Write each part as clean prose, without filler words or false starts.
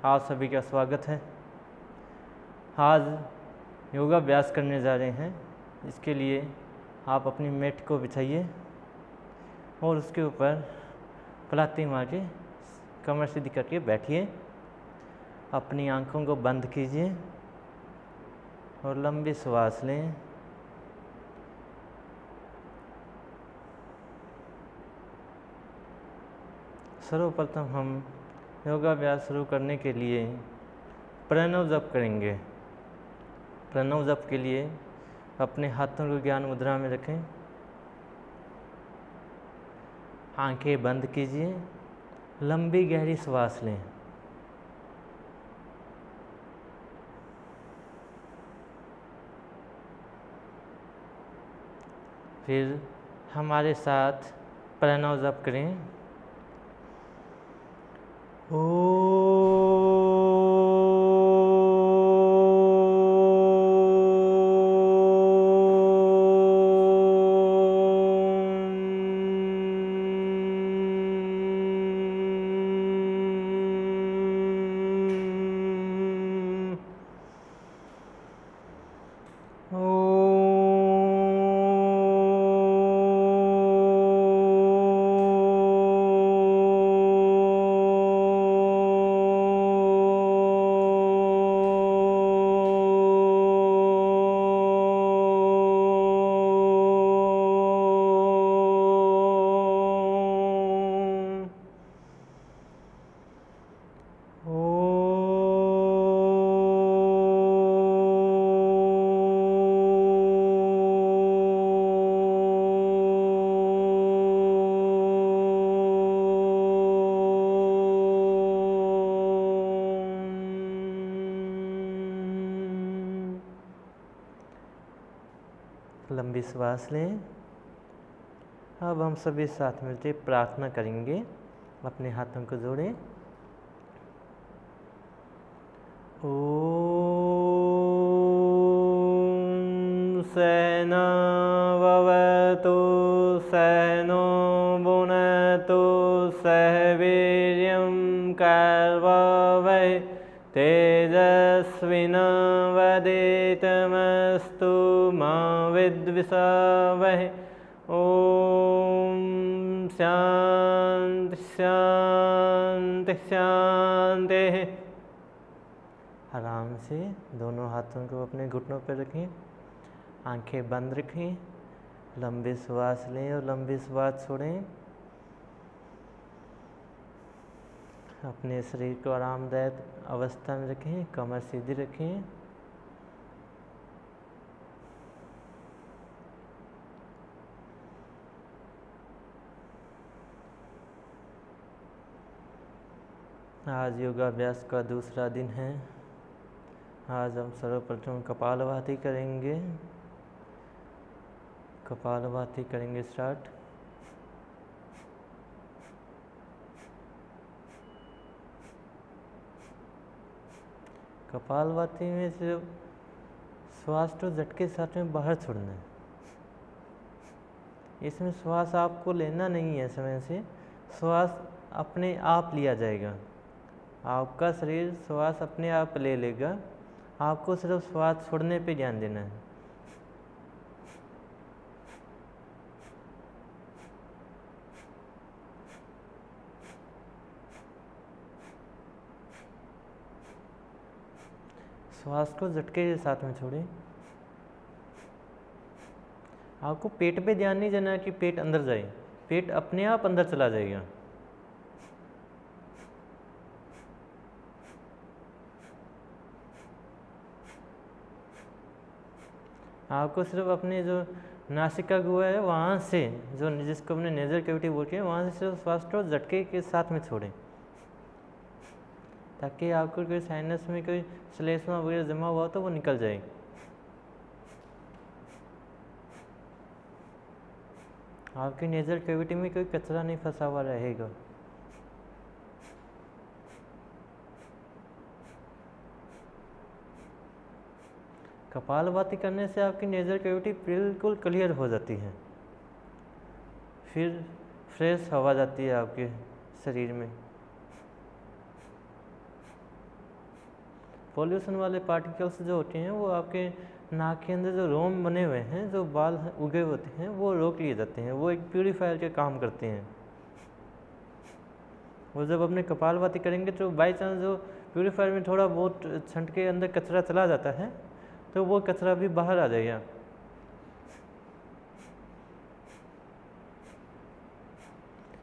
आप सभी का स्वागत है। आज योगाभ्यास करने जा रहे हैं। इसके लिए आप अपनी मैट को बिछाइए और उसके ऊपर पलाती मार के कमर सीधी करके बैठिए। अपनी आंखों को बंद कीजिए और लंबी श्वास लें। सर्वप्रथम हम योगाभ्यास शुरू करने के लिए प्रणव जप करेंगे। प्रणव जप के लिए अपने हाथों को ज्ञान मुद्रा में रखें, आंखें बंद कीजिए, लंबी गहरी श्वास लें। फिर हमारे साथ प्रणव जप करें। लंबी श्वास लें। अब हम सभी साथ मिलकर प्रार्थना करेंगे। अपने हाथों को जोड़ें। ओम सहना भवतु सहनो भुनक्तु सह वीर्यं कर्वावहै तेजस्विनावधीतमस्तु मा विद्विषावहै। ओम शांति शांति शांति। आराम से दोनों हाथों को अपने घुटनों पर रखें, आंखें बंद रखें, लंबी श्वास लें और लंबी श्वास छोड़ें। अपने शरीर को आरामदायक अवस्था में रखें, कमर सीधी रखें। आज योगाभ्यास का दूसरा दिन है। आज हम सर्वप्रथम कपालभाति करेंगे। कपालभाति करेंगे स्टार्ट। कपालभाति में सिर्फ श्वास तो झटके साथ में बाहर छोड़ना है। इसमें श्वास आपको लेना नहीं है, समय से श्वास अपने आप लिया जाएगा। आपका शरीर श्वास अपने आप ले लेगा, आपको सिर्फ श्वास छोड़ने पे ध्यान देना है। श्वास को झटके के साथ में छोड़ें। आपको पेट पे ध्यान नहीं देना कि पेट अंदर जाए, पेट अपने आप अंदर चला जाएगा। आपको सिर्फ अपने जो नासिका गुहा है वहाँ से, जो जिसको हमने नेजल कैविटी बोलते हैं, वहाँ से सिर्फ श्वास को झटके के साथ में छोड़ें, ताकि आपको कोई साइनस में कोई श्लेष्मा वगैरह जमा हुआ तो वो निकल जाए। आपकी नेजल कैविटी में कोई कचरा नहीं फंसा हुआ रहेगा। कपालभाति करने से आपकी नेजल कैविटी बिल्कुल क्लियर हो जाती है। फिर फ्रेश हवा जाती है आपके शरीर में। पॉल्यूशन वाले पार्टिकल्स जो होते हैं वो आपके नाक के अंदर जो रोम बने हुए हैं, जो बाल उगे होते हैं, वो रोक लिए जाते हैं। वो एक प्यूरीफायर के काम करते हैं। वो जब अपने कपालभाति करेंगे तो बाई चांस जो प्यूरीफायर में थोड़ा बहुत छंट के अंदर कचरा चला जाता है तो वो कचरा भी बाहर आ जाएगा।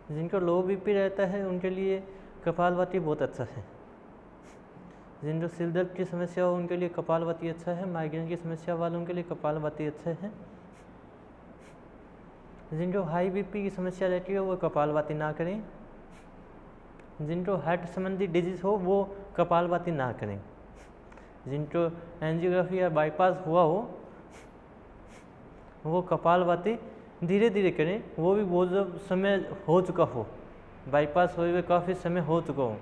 जिनको लो बीपी रहता है उनके लिए कपालभाति बहुत अच्छा है। जिनको सिर दर्द की समस्या हो उनके लिए कपालभाति अच्छा है। माइग्रेन की समस्या वालों के लिए कपालभाति अच्छा है। जिनको हाई बीपी की समस्या रहती है वो कपालभाति ना करें। जिनको हार्ट संबंधी डिजीज हो वो कपालभाति ना करें। जिनको एंजियोग्राफी या बाईपास हुआ हो वो कपालभाति धीरे धीरे करें, वो भी बहुत जब समय हो चुका हो, बाईपास हुए हुए काफ़ी समय हो चुका हो,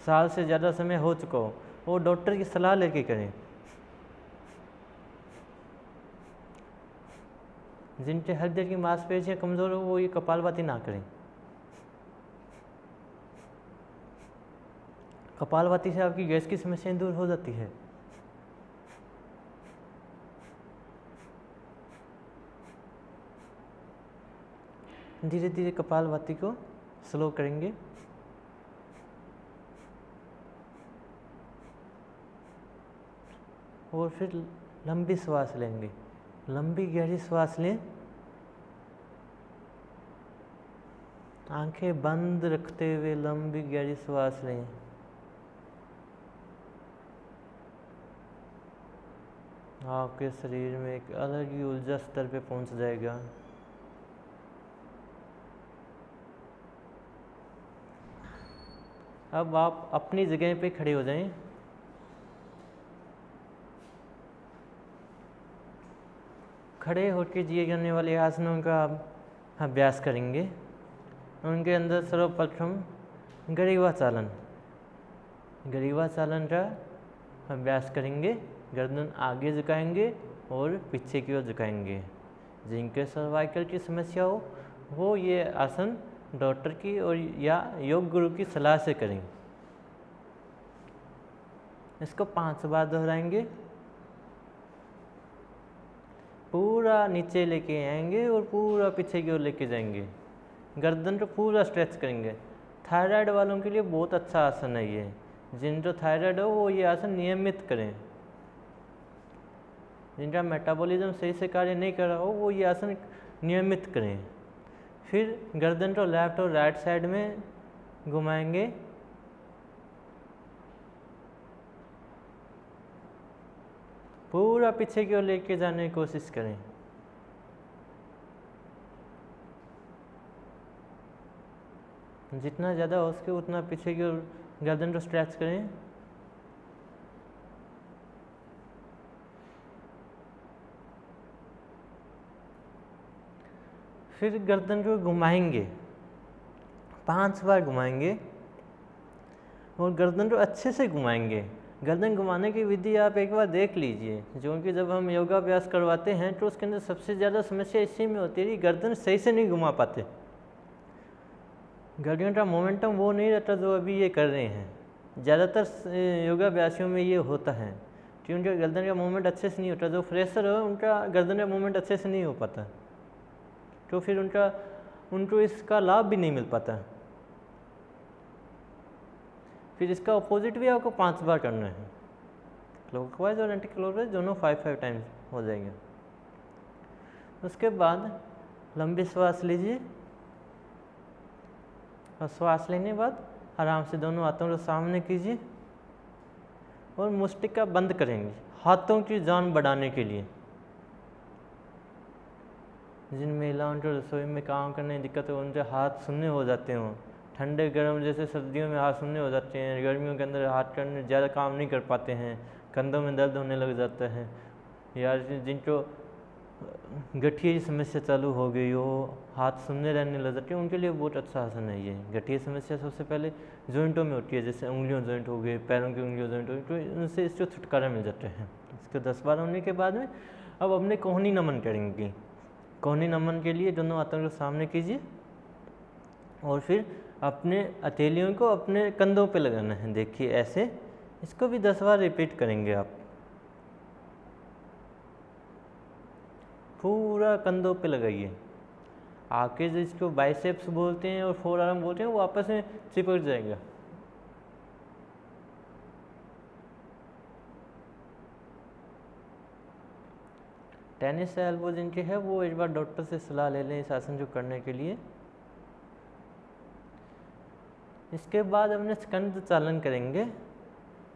साल से ज़्यादा समय हो चुका हो, वो डॉक्टर की सलाह लेके करें। जिनके हृदय की मांसपेशियाँ कमज़ोर हो वो ये कपालभाति ना करें। कपालभाति से आपकी गैस की समस्याएं दूर हो जाती है। धीरे धीरे कपालभाति को स्लो करेंगे। और फिर लंबी श्वास लेंगे। लंबी गहरी श्वास लें। आंखें बंद रखते हुए लंबी गहरी श्वास लें। आपके शरीर में एक अलग ही ऊर्जा स्तर पे पहुंच जाएगा। अब आप अपनी जगह पे खड़े हो जाएं। खड़े होकर दिए जाने वाले आसनों का आप अभ्यास करेंगे। उनके अंदर सर्वप्रथम ग्रीवा चालन, ग्रीवा चालन का अभ्यास करेंगे। गर्दन आगे झुकाएंगे और पीछे की ओर झुकाएंगे। जिनके सर्वाइकल की समस्या हो वो ये आसन डॉक्टर की और या योग गुरु की सलाह से करें। इसको 5 बार दोहराएंगे। पूरा नीचे लेके आएंगे और पूरा पीछे की ओर लेके जाएंगे। गर्दन को पूरा स्ट्रेच करेंगे। थायराइड वालों के लिए बहुत अच्छा आसन है ये। जिनको थायराइड हो वो ये आसन नियमित करें। जिनका मेटाबॉलिज्म सही से कार्य नहीं कर रहा हो वो ये आसन नियमित करें। फिर गर्दन को लेफ्ट और राइट साइड में घुमाएंगे। पूरा पीछे की ओर लेके जाने की कोशिश करें। जितना ज़्यादा हो सके उतना पीछे की ओर गर्दन को स्ट्रेच करें। फिर गर्दन को घुमाएंगे, 5 बार घुमाएंगे और गर्दन को अच्छे से घुमाएंगे। गर्दन घुमाने की विधि आप एक बार देख लीजिए। जो कि जब हम योगाभ्यास करवाते हैं तो उसके अंदर सबसे ज़्यादा समस्या इसी में होती है कि गर्दन सही से नहीं घुमा पाते। गर्दन का मोमेंटम वो नहीं रहता जो अभी ये कर रहे हैं। ज़्यादातर योगाभ्यासियों में ये होता है कि उनका गर्दन का मूवमेंट अच्छे से नहीं होता। जो फ्रेशर हो उनका गर्दन का मूवमेंट अच्छे से नहीं हो पाता, तो फिर उनको इसका लाभ भी नहीं मिल पाता। फिर इसका अपोजिट भी आपको 5 बार करना है। क्लॉकवाइज और एंटी क्लॉकवाइज दोनों 5 टाइम्स हो जाएंगे। उसके बाद लंबी श्वास लीजिए और श्वास लेने के बाद आराम से दोनों हाथों को सामने कीजिए और मुष्टिका बंद करेंगे हाथों की जान बढ़ाने के लिए। जिन महिलाओं को रसोई में काम करने की दिक्कत है उनके हाथ सुन्ने हो जाते हों, ठंडे गर्म जैसे सर्दियों में हाथ सुन्ने हो जाते हैं, गर्मियों के अंदर हाथ करने ज़्यादा काम नहीं कर पाते हैं, कंधों में दर्द होने लग जाता है, या जिनको गठिया की समस्या चालू हो गई हो, हाथ सुन्ने रहने लग जाते हैं, उनके लिए बहुत अच्छा आसन है ये। गठिया समस्या सबसे पहले जॉइंटों में होती है, जैसे उंगलियों जॉइंट हो गए, पैरों की उंगलियों जॉइंट हो गई, तो उनसे इसको छुटकारा मिल जाता है। इसके 10 बार होने के बाद में अब अपने कोहनी नमन करेंगे। कोहनी नमन के लिए दोनों हाथों को सामने कीजिए और फिर अपने हथेलियों को अपने कंधों पे लगाना है। देखिए ऐसे इसको भी 10 बार रिपीट करेंगे आप। पूरा कंधों पे लगाइए। आपके जो इसको बाइसेप्स बोलते हैं और फोर आर्म बोलते हैं वो आपस में चिपक जाएगा। टेनिस एल्बो जिनके है वो एक बार डॉक्टर से सलाह ले लें इस आसन को करने के लिए। इसके बाद अपने स्कंद चालन करेंगे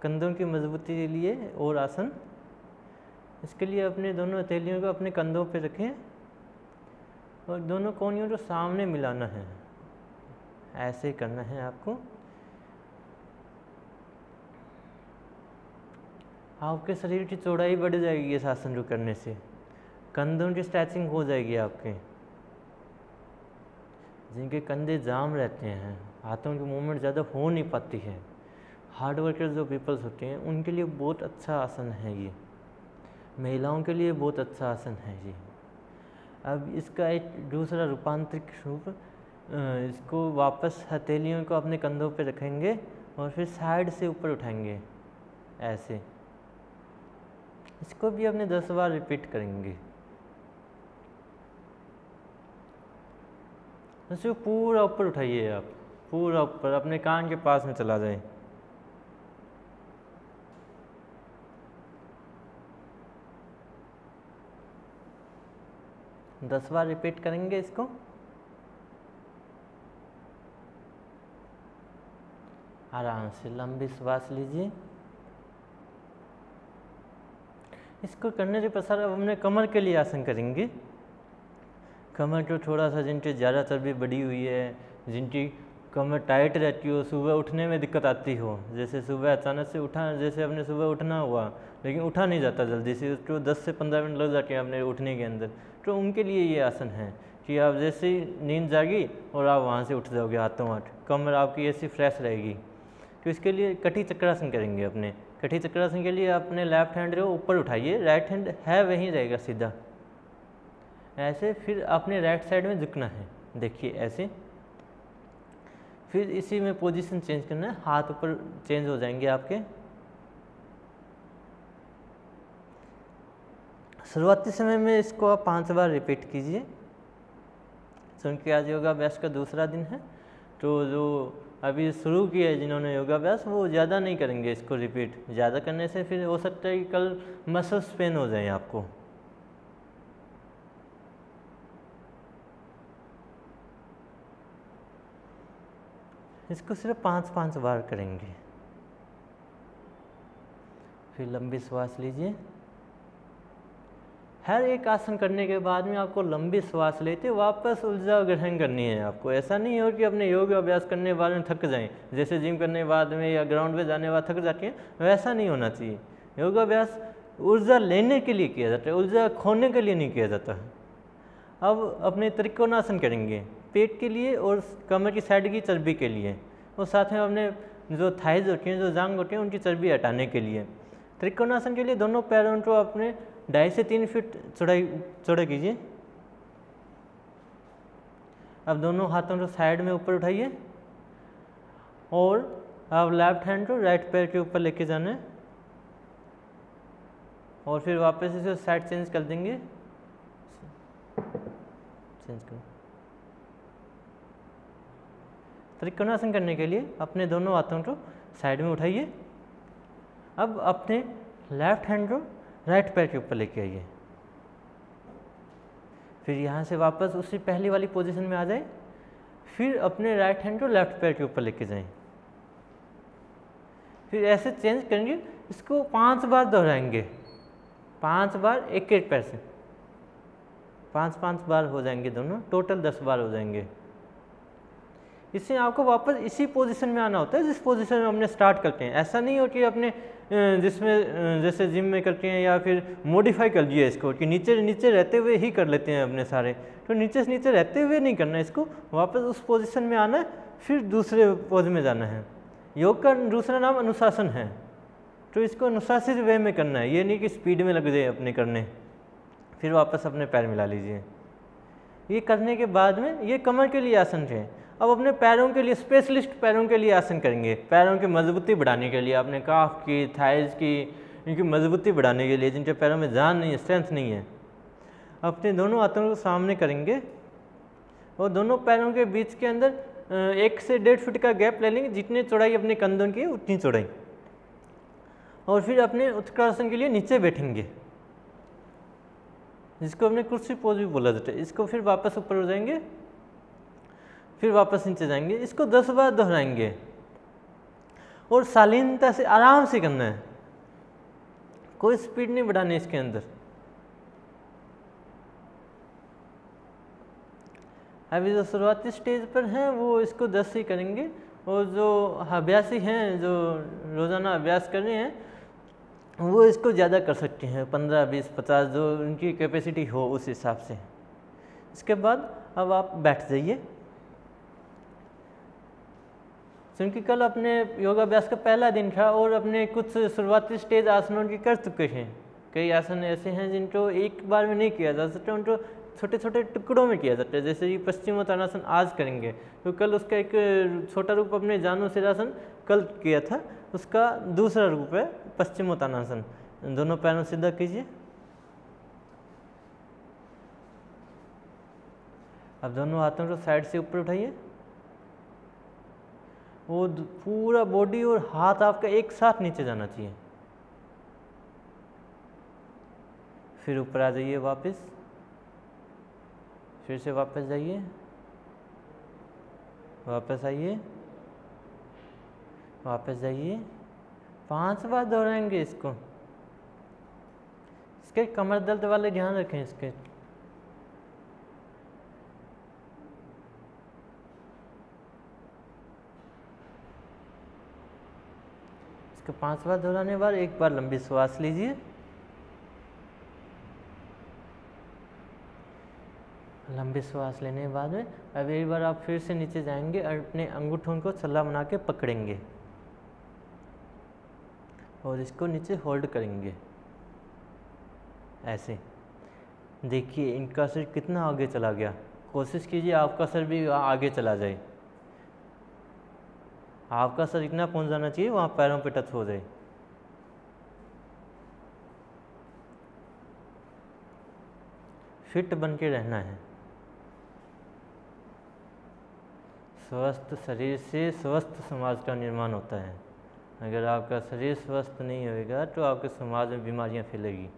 कंधों की मजबूती के लिए और आसन। इसके लिए अपने दोनों हथेलियों को अपने कंधों पे रखें और दोनों कोहनियों को सामने मिलाना है, ऐसे करना है आपको। आपके शरीर की चौड़ाई बढ़ जाएगी इस आसन को करने से, कंधों की स्ट्रेचिंग हो जाएगी आपके। जिनके कंधे जाम रहते हैं, हाथों की मूवमेंट ज़्यादा हो नहीं पाती है, हार्ड वर्कर जो पीपल्स होते हैं उनके लिए बहुत अच्छा आसन है ये, महिलाओं के लिए बहुत अच्छा आसन है ये। अब इसका एक दूसरा रूपांतरिक रूप, इसको वापस हथेलियों को अपने कंधों पे रखेंगे और फिर साइड से ऊपर उठाएंगे ऐसे। इसको भी अपने 10 बार रिपीट करेंगे। इसको पूरा ऊपर उठाइए आप, पूरा ऊपर अपने कान के पास में चला जाए। दस बार रिपीट करेंगे इसको। आराम से लंबी श्वास लीजिए। इसको करने के पश्चात अब हमने कमर के लिए आसन करेंगे। कमर को थोड़ा सा जिनकी ज़्यादा चर्बी बढ़ी हुई है, जिनकी कमर टाइट रहती हो, सुबह उठने में दिक्कत आती हो, जैसे सुबह अचानक से उठा, जैसे अपने सुबह उठना हुआ लेकिन उठा नहीं जाता जल्दी से, उसको 10 से 15 मिनट लग जाते हैं अपने उठने के अंदर, तो उनके लिए ये आसन है कि आप जैसे ही नींद जागी और आप वहाँ से उठ जाओगे हाथों हाथ, कमर आपकी ऐसी फ्रेश रहेगी। तो इसके लिए कटी चक्रासन करेंगे अपने। कटी चक्रासन के लिए अपने लेफ्ट हैंड को ऊपर उठाइए, राइट हैंड है वहीं रहेगा सीधा ऐसे। फिर अपने राइट साइड में झुकना है, देखिए ऐसे। फिर इसी में पोजीशन चेंज करना है, हाथ ऊपर चेंज हो जाएंगे आपके। शुरुआती समय में इसको आप 5 बार रिपीट कीजिए, क्योंकि आज योगाभ्यास का दूसरा दिन है। तो जो अभी शुरू किया है जिन्होंने योगाभ्यास, वो ज़्यादा नहीं करेंगे इसको रिपीट। ज़्यादा करने से फिर हो सकता है कि कल मसल्स पेन हो जाए आपको। इसको सिर्फ 5-5 बार करेंगे। फिर लंबी श्वास लीजिए। हर एक आसन करने के बाद में आपको लंबी श्वास लेते वापस ऊर्जा ग्रहण करनी है आपको। ऐसा नहीं हो कि अपने योग अभ्यास करने के बाद में थक जाएं, जैसे जिम करने के बाद में या ग्राउंड पे जाने के बाद थक जाती हैं, वैसा नहीं होना चाहिए। योग अभ्यास ऊर्जा लेने के लिए किया जाता है, ऊर्जा खोने के लिए नहीं किया जाता। अब अपने त्रिकोणासन करेंगे पेट के लिए और कमर की साइड की चर्बी के लिए, और साथ में अपने जो थाइज होती हैं, जो जांग होती हैं, उनकी चर्बी हटाने के लिए। त्रिकोणासन के लिए दोनों पैरों को अपने 2.5 से 3 फीट चौड़ा कीजिए। अब दोनों हाथों को साइड में ऊपर उठाइए और अब लेफ्ट हैंड को राइट पैर के ऊपर लेके जाना है और फिर वापस इसे साइड चेंज कर देंगे। चेंज करो। त्रिकोणासन करने के लिए अपने दोनों हाथों को साइड में उठाइए। अब अपने लेफ्ट हैंड को राइट पैर के ऊपर लेके आइए। फिर यहाँ से वापस उसी पहली वाली पोजीशन में आ जाए। फिर अपने राइट हैंड को लेफ्ट पैर के ऊपर लेके जाएं। फिर ऐसे चेंज करेंगे। इसको 5 बार दोहराएंगे, 5 बार एक एक पैर से, 5-5 बार हो जाएंगे दोनों, टोटल 10 बार हो जाएंगे। इससे आपको वापस इसी पोजीशन में आना होता है जिस पोजीशन में हमने स्टार्ट करते हैं। ऐसा नहीं हो कि अपने जिसमें जैसे जिम में करते हैं या फिर मॉडिफाई कर दिया इसको कि नीचे नीचे रहते हुए ही कर लेते हैं अपने सारे, तो नीचे से नीचे रहते हुए नहीं करना है इसको, वापस उस पोजीशन में आना है, फिर दूसरे पोज में जाना है। योग का दूसरा नाम अनुशासन है, तो इसको अनुशासित वे में करना है, ये नहीं कि स्पीड में लग जाए अपने करने। फिर वापस अपने पैर मिला लीजिए। ये करने के बाद में ये कमर के लिए आसन है। अब अपने पैरों के लिए, स्पेशलिस्ट पैरों के लिए आसन करेंगे। पैरों की मजबूती बढ़ाने के लिए, अपने काफ की, थाइज की, इनकी मजबूती बढ़ाने के लिए, जिनके पैरों में जान नहीं है, स्ट्रेंथ नहीं है, अपने दोनों हाथों को सामने करेंगे और दोनों पैरों के बीच के अंदर 1 से 1.5 फीट का गैप ले लेंगे। जितनी चौड़ाई अपने कंधों की उतनी चौड़ाई। और फिर अपने उत्करासन के लिए नीचे बैठेंगे, जिसको हमने कुर्सी पोज भी बोला जाता है। इसको फिर वापस ऊपर हो जाएंगे, फिर वापस नीचे जाएंगे। इसको 10 बार दोहराएंगे और शालीनता से, आराम से करना है, कोई स्पीड नहीं बढ़ानी इसके अंदर। अभी जो शुरुआती स्टेज पर हैं वो इसको 10 ही करेंगे, और जो अभ्यासी हैं, जो रोज़ाना अभ्यास कर रहे हैं, वो इसको ज़्यादा कर सकते हैं, 15, 20, 50, जो उनकी कैपेसिटी हो उस हिसाब से। इसके बाद अब आप बैठ जाइए, क्योंकि कल अपने योगाभ्यास का पहला दिन था और अपने कुछ शुरुआती स्टेज आसनों की कर चुके हैं। कई आसन ऐसे हैं जिनको एक बार में नहीं किया जा सकता, उनको छोटे छोटे टुकड़ों में किया जाता है। जैसे ये पश्चिमोत्तानासन आज करेंगे, तो कल उसका एक छोटा रूप अपने जानु सिरासन कल किया था, उसका दूसरा रूप है पश्चिमोत्तानासन। दोनों पैरों सीधा कीजिए। अब दोनों हाथों को साइड से ऊपर उठाइए, वो पूरा बॉडी और हाथ आपका एक साथ नीचे जाना चाहिए। फिर ऊपर आ जाइए वापस, फिर से वापस जाइए, वापस आइए, वापस जाइए। 5 बार दोहराएंगे इसको। इसके कमर दर्द वाले ध्यान रखें इसके। इसको 5 बार दोहराने के बाद एक बार लंबी श्वास लीजिए। लंबी श्वास लेने के बाद में अब एक बार आप फिर से नीचे जाएंगे और अपने अंगूठों को छल्ला बना के पकड़ेंगे और इसको नीचे होल्ड करेंगे ऐसे। देखिए इनका सिर कितना आगे चला गया। कोशिश कीजिए आपका सिर भी आगे चला जाए। आपका सिर इतना पहुंच जाना चाहिए वहाँ पैरों पे टच हो जाए। फिट बन के रहना है। स्वस्थ शरीर से स्वस्थ समाज का निर्माण होता है। अगर आपका शरीर स्वस्थ नहीं होएगा तो आपके समाज में बीमारियां फैलेगी।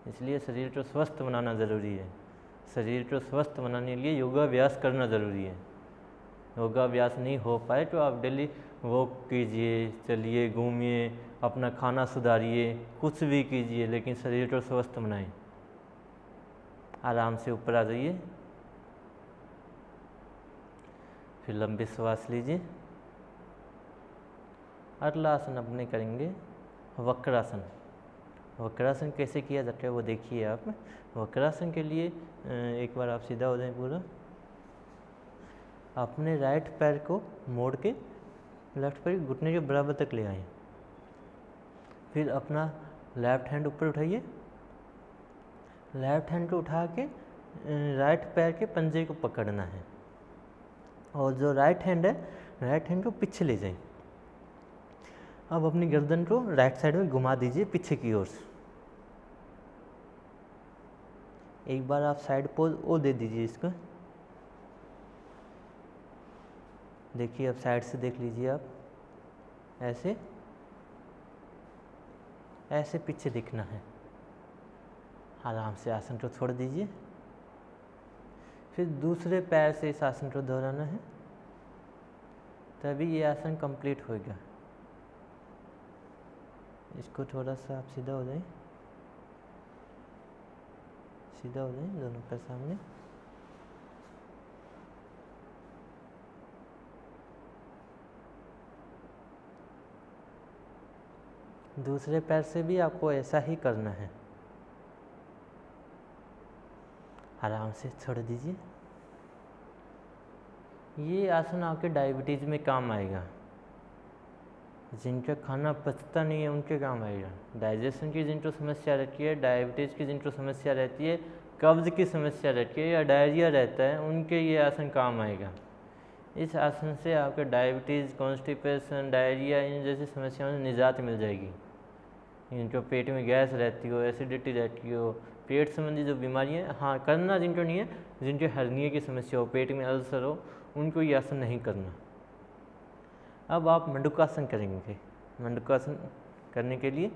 इसलिए शरीर को स्वस्थ बनाना ज़रूरी है। शरीर को स्वस्थ बनाने के लिए योगाभ्यास करना ज़रूरी है। योगाभ्यास नहीं हो पाए तो आप डेली वॉक कीजिए, चलिए, घूमिए, अपना खाना सुधारिए, कुछ भी कीजिए, लेकिन शरीर को स्वस्थ बनाएं। आराम से ऊपर आ जाइए, फिर लंबी श्वास लीजिए। अगला आसन अपने करेंगे वक्रासन। वक्रासन कैसे किया जाता है वो देखिए आप। वक्रासन के लिए एक बार आप सीधा हो जाएं पूरा। अपने राइट पैर को मोड़ के लेफ्ट पैर घुटने के बराबर तक ले आए। फिर अपना लेफ्ट हैंड ऊपर उठाइए। लेफ्ट हैंड को उठा के राइट पैर के पंजे को पकड़ना है और जो राइट हैंड है, राइट हैंड को पीछे ले जाएं। अब अपनी गर्दन को राइट साइड में घुमा दीजिए पीछे की ओर से। एक बार आप साइड पोज ओ दे दीजिए इसको। देखिए अब साइड से देख लीजिए आप। ऐसे ऐसे पीछे दिखना है। आराम से आसन को छोड़ दीजिए। फिर दूसरे पैर से इस आसन को दोहराना है, तभी ये आसन कंप्लीट होगा। इसको थोड़ा सा आप सीधा हो जाए, सीधा हो जाए, दोनों पैर सामने। दूसरे पैर से भी आपको ऐसा ही करना है। आराम से छोड़ दीजिए। ये आसन आपके डायबिटीज़ में काम आएगा। जिनका खाना पचता नहीं है उनके काम आएगा। डाइजेशन की जिनको समस्या रहती है, डायबिटीज़ की जिनको समस्या रहती है, कब्ज़ की समस्या रहती है या डायरिया रहता है, उनके ये आसन काम आएगा। इस आसन से आपके डायबिटीज़, कॉन्स्टिपेशन, डायरिया इन जैसी समस्याओं से निजात मिल जाएगी। जो पेट में गैस रहती हो, एसिडिटी रहती हो, पेट संबंधी जो बीमारियाँ, हाँ करना जिनको नहीं है, जिनके हर्निया की समस्या हो, पेट में अल्सर हो, उनको ये आसन नहीं करना। अब आप मंडूकासन करेंगे। मंडूकासन करने के लिए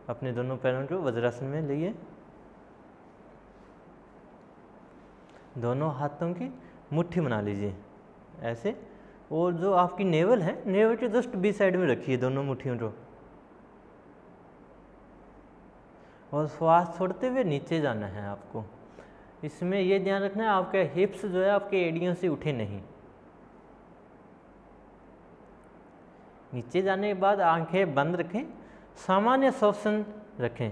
अपने दोनों पैरों को वज्रासन में लिए, दोनों हाथों की मुट्ठी बना लीजिए ऐसे, और जो आपकी नेवल है, नेवल के जस्ट बी साइड में रखिए दोनों मुट्ठियों को, और श्वास छोड़ते हुए नीचे जाना है आपको। इसमें ये ध्यान रखना है आपका हिप्स जो है आपके एड़ियों से उठे नहीं। नीचे जाने के बाद आंखें बंद रखें, सामान्य श्वसन रखें।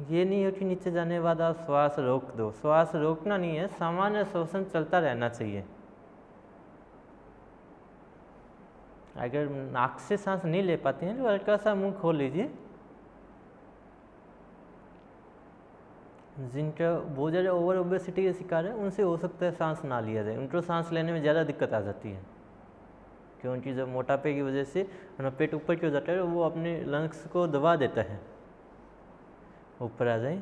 ये नहीं हो कि नीचे जाने के बाद आप श्वास रोक दो, श्वास रोकना नहीं है, सामान्य श्वसन चलता रहना चाहिए। अगर नाक से सांस नहीं ले पाते हैं तो हल्का सा मुंह खोल लीजिए। जिनका बहुत ज़्यादा ओवर ओबेसिटी का शिकार है उनसे हो सकता है सांस ना लिया जाए, उनको सांस लेने में ज़्यादा दिक्कत आ जाती है, क्योंकि जब मोटापे की वजह से पेट ऊपर की हो जाता है वो अपने लंग्स को दबा देता है, ऊपर आ जाए।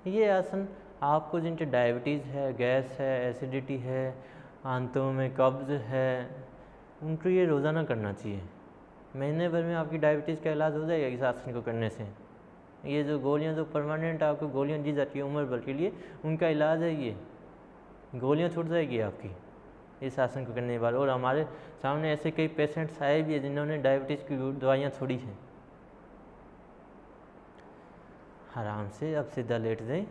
ये आसन आपको जिनके डायबिटीज़ है, गैस है, एसिडिटी है, आंतों में कब्ज है, उनको ये रोज़ाना करना चाहिए। महीने भर में आपकी डायबिटीज़ का इलाज हो जाएगा इस आसन को करने से। ये जो गोलियां जो परमानेंट आपको गोलियां दी जाती है उम्र भर के लिए, उनका इलाज है ये, गोलियां छूट जाएगी आपकी इस आसन को करने के बाद। और हमारे सामने ऐसे कई पेशेंट्स आए भी हैं जिन्होंने डायबिटीज़ की दवाइयाँ छोड़ी हैं। आराम से अब सीधा लेट जाए।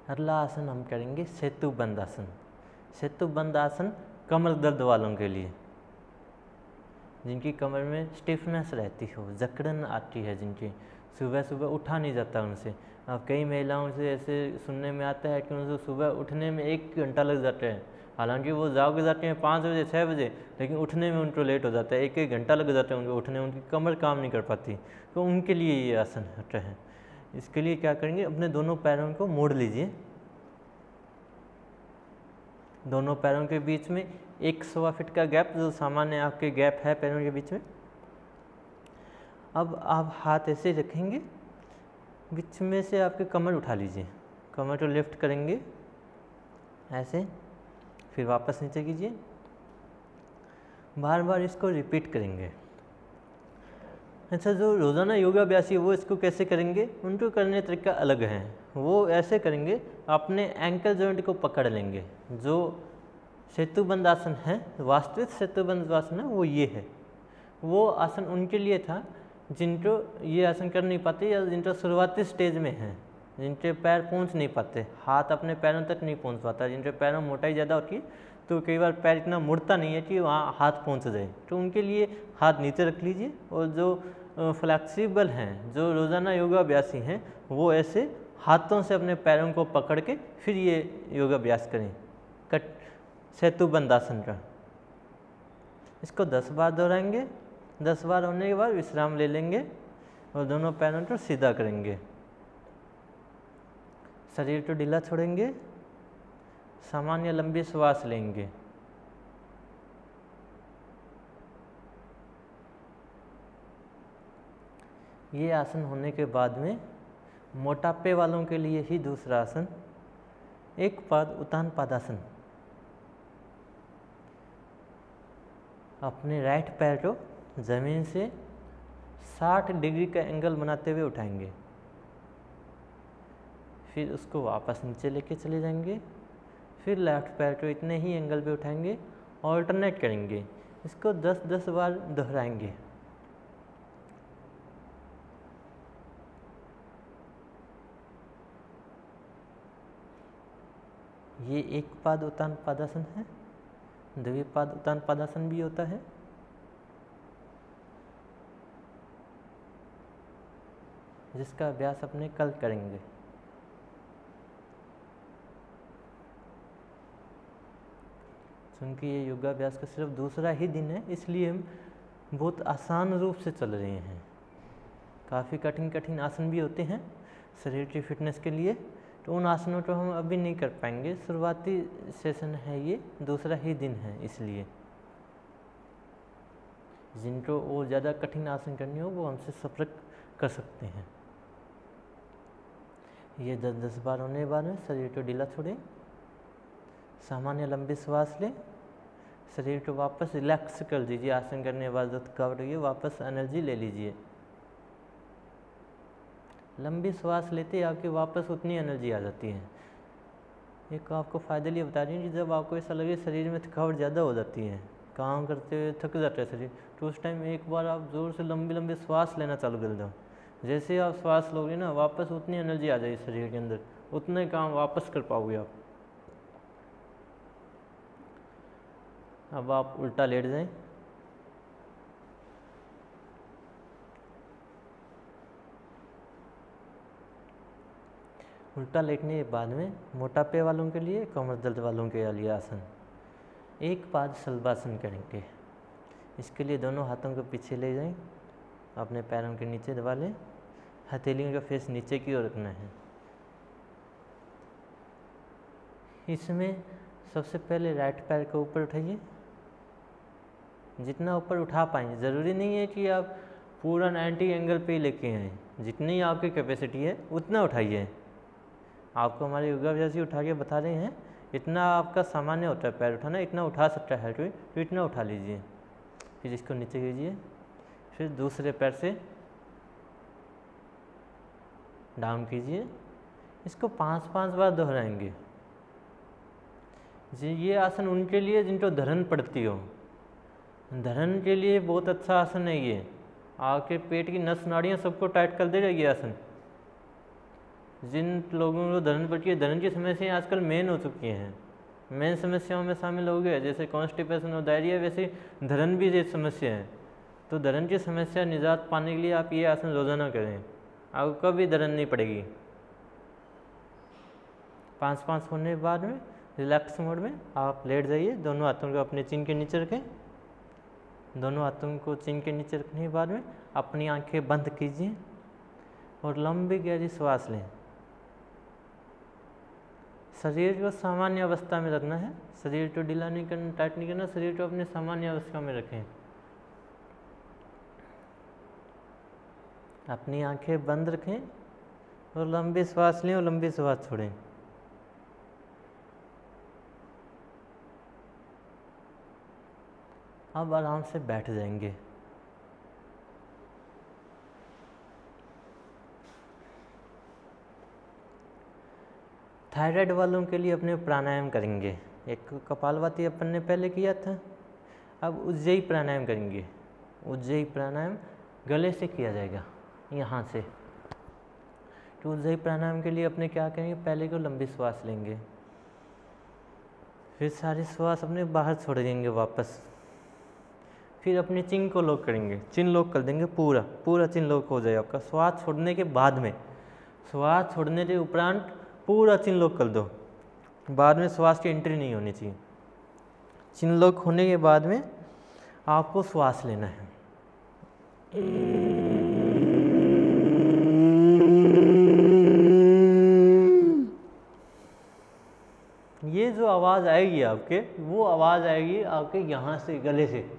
अगला आसन हम करेंगे सेतुबंध आसन। सेतुबंध आसन कमर दर्द वालों के लिए, जिनकी कमर में स्टिफनेस रहती हो, जकड़न आती है, जिनकी सुबह सुबह उठा नहीं जाता उनसे। अब कई महिलाओं से ऐसे सुनने में आता है कि उनसे सुबह उठने में 1 घंटा लग जाता है, हालांकि वो जाग जाते हैं 5 बजे 6 बजे, लेकिन उठने में उनको लेट हो जाता है, 1 घंटा लग जाता है उनको उठने में, उनकी कमर काम नहीं कर पाती। तो उनके लिए ये आसन होता है। इसके लिए क्या करेंगे, अपने दोनों पैरों को मोड़ लीजिए, दोनों पैरों के बीच में 1 फीट का गैप, जो सामान्य आपके गैप है पैरों के बीच में। अब आप हाथ ऐसे रखेंगे, बीच में से आपके कमर उठा लीजिए, कमर को लिफ्ट करेंगे ऐसे, फिर वापस नीचे कीजिए, बार बार इसको रिपीट करेंगे। अच्छा, जो रोज़ाना योगाभ्यासी है वो इसको कैसे करेंगे, उनको करने तरीका अलग है। वो ऐसे करेंगे, अपने एंकल जॉइंट को पकड़ लेंगे। जो सेतुबंध आसन है, वास्तविक सेतुबंध आसन है वो ये है। वो आसन उनके लिए था जिनको ये आसन कर नहीं पाते, या जिनको शुरुआती स्टेज में है, जिनके पैर पहुंच नहीं पाते, हाथ अपने पैरों तक नहीं पहुंच पाता, जिनके पैरों में मोटाई ज़्यादा होती है तो कई बार पैर इतना मुड़ता नहीं है कि वहाँ हाथ पहुंच जाए, तो उनके लिए हाथ नीचे रख लीजिए। और जो फ्लेक्सिबल हैं, जो रोज़ाना योगाभ्यासी हैं, वो ऐसे हाथों से अपने पैरों को पकड़ के फिर ये योगाभ्यास करें, कट सेतुबंध आसन का। इसको 10 बार दोहराएंगे। 10 बार होने के बाद विश्राम ले लेंगे और दोनों पैरों को सीधा करेंगे, शरीर को ढीला छोड़ेंगे, सामान्य लंबी श्वास लेंगे। ये आसन होने के बाद में मोटापे वालों के लिए ही दूसरा आसन, एक पाद उत्तान पादासन। अपने राइट पैर को जमीन से 60 डिग्री का एंगल बनाते हुए उठाएंगे, फिर उसको वापस नीचे लेके चले जाएंगे, फिर लेफ्ट पैर को इतने ही एंगल पे उठाएंगे, ऑल्टरनेट करेंगे। इसको 10-10 बार दोहराएंगे। ये एक पाद उत्तान पादासन है, द्विपाद उत्तान पादासन भी होता है। जिसका अभ्यास अपने कल करेंगे। क्योंकि ये योगाभ्यास का सिर्फ दूसरा ही दिन है, इसलिए हम बहुत आसान रूप से चल रहे हैं। काफ़ी कठिन कठिन आसन भी होते हैं शरीर की फिटनेस के लिए, तो उन आसनों को हम अभी नहीं कर पाएंगे। शुरुआती सेशन है, ये दूसरा ही दिन है, इसलिए जिनको और ज़्यादा कठिन आसन करनी हो वो हमसे संपर्क कर सकते हैं। ये 10-10 बार होने के बाद में शरीर को ढीला छोड़ें, सामान्य लंबी श्वास लें, शरीर को वापस रिलैक्स कर दीजिए। आसन करने के बाद जो थकावट हुई है वापस एनर्जी ले लीजिए। लंबी श्वास लेते ही आपके वापस उतनी एनर्जी आ जाती है। एक आपको फ़ायदे लिए बता रही हूँ कि जब आपको ऐसा लगे शरीर में थकावट ज़्यादा हो जाती है, काम करते हुए थक जाता है शरीर, तो उस टाइम एक बार आप ज़ोर से लंबी लंबी श्वास लेना चालू कर दो। जैसे आप श्वास लोगे ना, वापस उतनी एनर्जी आ जाएगी शरीर के अंदर, उतने काम वापस कर पाओगे आप। अब आप उल्टा लेट जाएं। उल्टा लेटने के बाद में मोटापे वालों के लिए, कमर दर्द वालों के लिए आसन एक पाद शलभासन करेंगे। इसके लिए दोनों हाथों को पीछे ले जाएं, अपने पैरों के नीचे दबा लें, हथेलियों का फेस नीचे की ओर रखना है। इसमें सबसे पहले राइट पैर को ऊपर उठाइए, जितना ऊपर उठा पाएंगे। ज़रूरी नहीं है कि आप पूरा 90 एंगल पे ही लेके आएँ, जितनी आपकी कैपेसिटी है उतना उठाइए। आपको हमारे योगाभ्यासी उठा के बता रहे हैं, इतना आपका सामान्य होता है पैर उठाना, इतना उठा सकता है कोई, तो इतना उठा लीजिए। फिर इसको नीचे कीजिए, फिर दूसरे पैर से डाउन कीजिए। इसको 5-5 बार दोहराएंगे। जी, ये आसन उनके लिए जिनको धरन पड़ती हो, धरन के लिए बहुत अच्छा आसन है ये। आपके पेट की नस नाड़ियाँ सबको टाइट कर देगा ये आसन। जिन लोगों को धरन पड़ती है, धरन की समस्याएं आजकल मेन हो चुकी हैं, मेन समस्याओं में शामिल हो गए। जैसे कॉन्स्टिपेशन और डायरिया, वैसे धरन भी एक समस्या है। तो धरन की समस्या निजात पाने के लिए आप ये आसन रोजाना करें, आपको कभी धरन नहीं पड़ेगी। 5-5 होने के बाद में रिलैक्स मोड में आप लेट जाइए। दोनों हाथों को अपने चिन के नीचे रखें। दोनों हाथों को चिन के नीचे रखने के बाद में अपनी आंखें बंद कीजिए और लंबी गहरी श्वास लें। शरीर को सामान्य अवस्था में रखना है, शरीर को ढीला नहीं करना, टाइट नहीं करना, शरीर को अपनी सामान्य अवस्था में रखें। अपनी आंखें बंद रखें और लंबी श्वास लें और लंबी श्वास छोड़ें। अब आराम से बैठ जाएंगे। थायराइड वालों के लिए अपने प्राणायाम करेंगे। एक कपालभाति अपन ने पहले किया था, अब उज्जयी प्राणायाम करेंगे। उज्जयी प्राणायाम गले से किया जाएगा, यहाँ से। तो उज्जयी प्राणायाम के लिए अपने क्या करेंगे, पहले को लंबी श्वास लेंगे, फिर सारी श्वास अपने बाहर छोड़ देंगे वापस। फिर अपनी चिन को लॉक करेंगे, चिन लॉक कर देंगे, पूरा चिन लॉक हो जाए आपका। श्वास छोड़ने के बाद में, श्वास छोड़ने के उपरांत पूरा चिन लॉक कर दो, बाद में श्वास की एंट्री नहीं होनी चाहिए। चिन लॉक होने के बाद में आपको श्वास लेना है। ये जो आवाज़ आएगी आपके, वो आवाज़ आएगी आपके यहाँ से, गले से,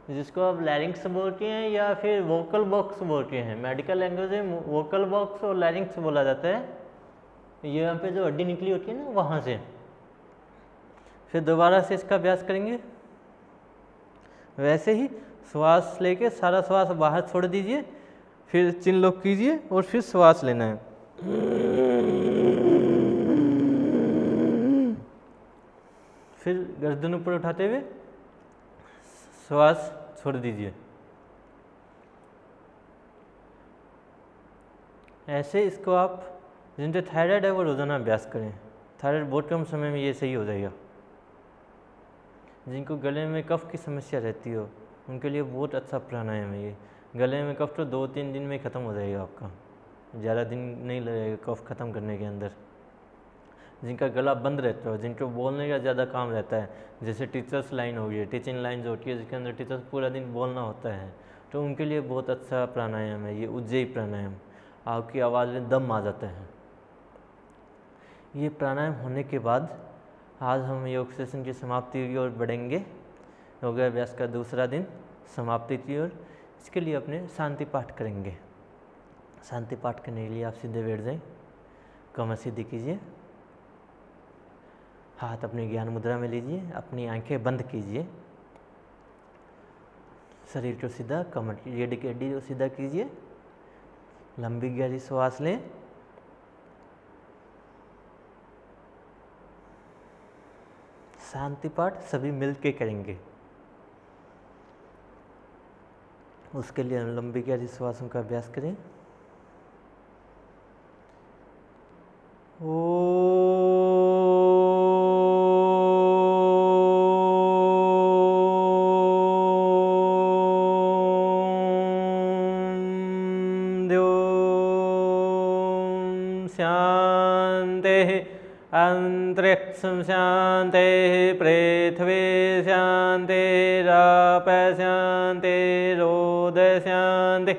जिसको आप लैरिंक्स बोलते हैं या फिर वोकल बॉक्स बोलते हैं। मेडिकल लैंग्वेज में वोकल बॉक्स और लैरिंक्स बोला जाता है। ये यहाँ पे जो हड्डी निकली होती है ना, वहाँ से। फिर दोबारा से इसका अभ्यास करेंगे। वैसे ही श्वास लेके सारा श्वास बाहर छोड़ दीजिए, फिर चिन लॉक कीजिए और फिर श्वास लेना है। फिर गर्दन ऊपर उठाते हुए श्वास छोड़ दीजिए। ऐसे इसको आप, जिनसे थायराइड है वो रोज़ाना अभ्यास करें। थायराइड बहुत कम समय में ये सही हो जाएगा। जिनको गले में कफ की समस्या रहती हो, उनके लिए बहुत अच्छा प्राणायाम है ये। गले में कफ तो 2-3 दिन में ख़त्म हो जाएगा आपका, ज़्यादा दिन नहीं लगेगा कफ ख़त्म करने के अंदर। जिनका गला बंद रहता है, जिनको बोलने का ज़्यादा काम रहता है, जैसे टीचर्स लाइन हो गई, टीचिंग लाइन जो होती है जिसके अंदर टीचर्स पूरा दिन बोलना होता है, तो उनके लिए बहुत अच्छा प्राणायाम है ये उज्जयी प्राणायाम। आपकी आवाज़ में दम आ जाता है। ये प्राणायाम होने के बाद आज हम योग सेशन की समाप्ति की ओर बढ़ेंगे। योगाभ्यास का दूसरा दिन समाप्ति की ओर। इसके लिए अपने शांति पाठ करेंगे। शांति पाठ करने के लिए आप सीधे बैठ जाएं, कमर सीधी कीजिए, हाथ अपनी ज्ञान मुद्रा में लीजिए, अपनी आंखें बंद कीजिए, शरीर को सीधा, कमर की रीढ़ की हड्डी को सीधा कीजिए, लंबी गहरी श्वास लें। शांति पाठ सभी मिलके करेंगे। उसके लिए हम लंबी गहरी श्वासों का अभ्यास करें। शांतिः अंतरिक्षं शान्तिः पृथ्वी शान्तिराप शान्तिरोदः शान्तिः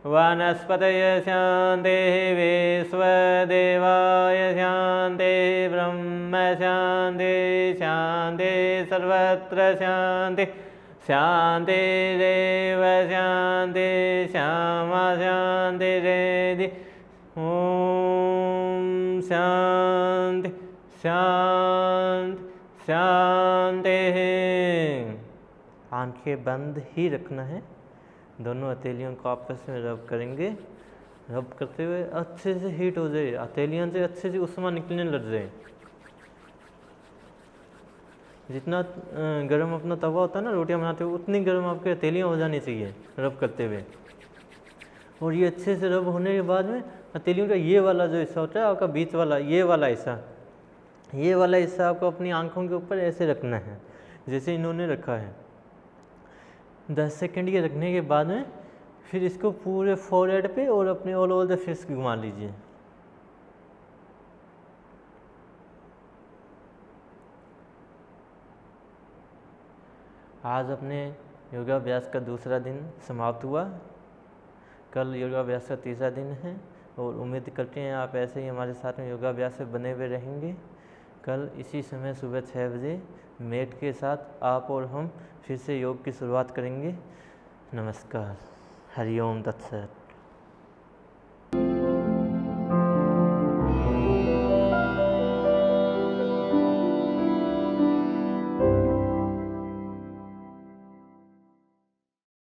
वनस्पतयः शान्तिः विश्वदेवाय शान्तिः ब्रह्म शान्तिः शान्तिः सर्वत्र शान्तिः शान्तिरेव शान्तिः श्यामा शान्तिरेधि। ओम शांति शांति शांति। आंखें बंद ही रखना है। दोनों हथेलियों को आपस में रब करेंगे। रब करते हुए अच्छे से हीट हो जाए, हथेलियों से अच्छे से उष्मा निकलने लग जाए। जितना गर्म अपना तवा होता है ना रोटियां बनाते हुए, उतनी गर्म आपकी हथेलियाँ हो जानी चाहिए रब करते हुए। और ये अच्छे से रब होने के बाद में हथेलियों का ये वाला जो हिस्सा होता है आपका बीच वाला, ये वाला हिस्सा आपको अपनी आंखों के ऊपर ऐसे रखना है जैसे इन्होंने रखा है। 10 सेकंड के रखने के बाद में फिर इसको पूरे फोरहेड पे और अपने ऑल ओवर द फेस घुमा लीजिए। आज अपने योगाभ्यास का दूसरा दिन समाप्त हुआ। कल योगाभ्यास का तीसरा दिन है और उम्मीद करते हैं आप ऐसे ही हमारे साथ में योगाभ्यास से बने हुए रहेंगे। कल इसी समय सुबह 6 बजे मैट के साथ आप और हम फिर से योग की शुरुआत करेंगे। नमस्कार। हरिओम तत्सत।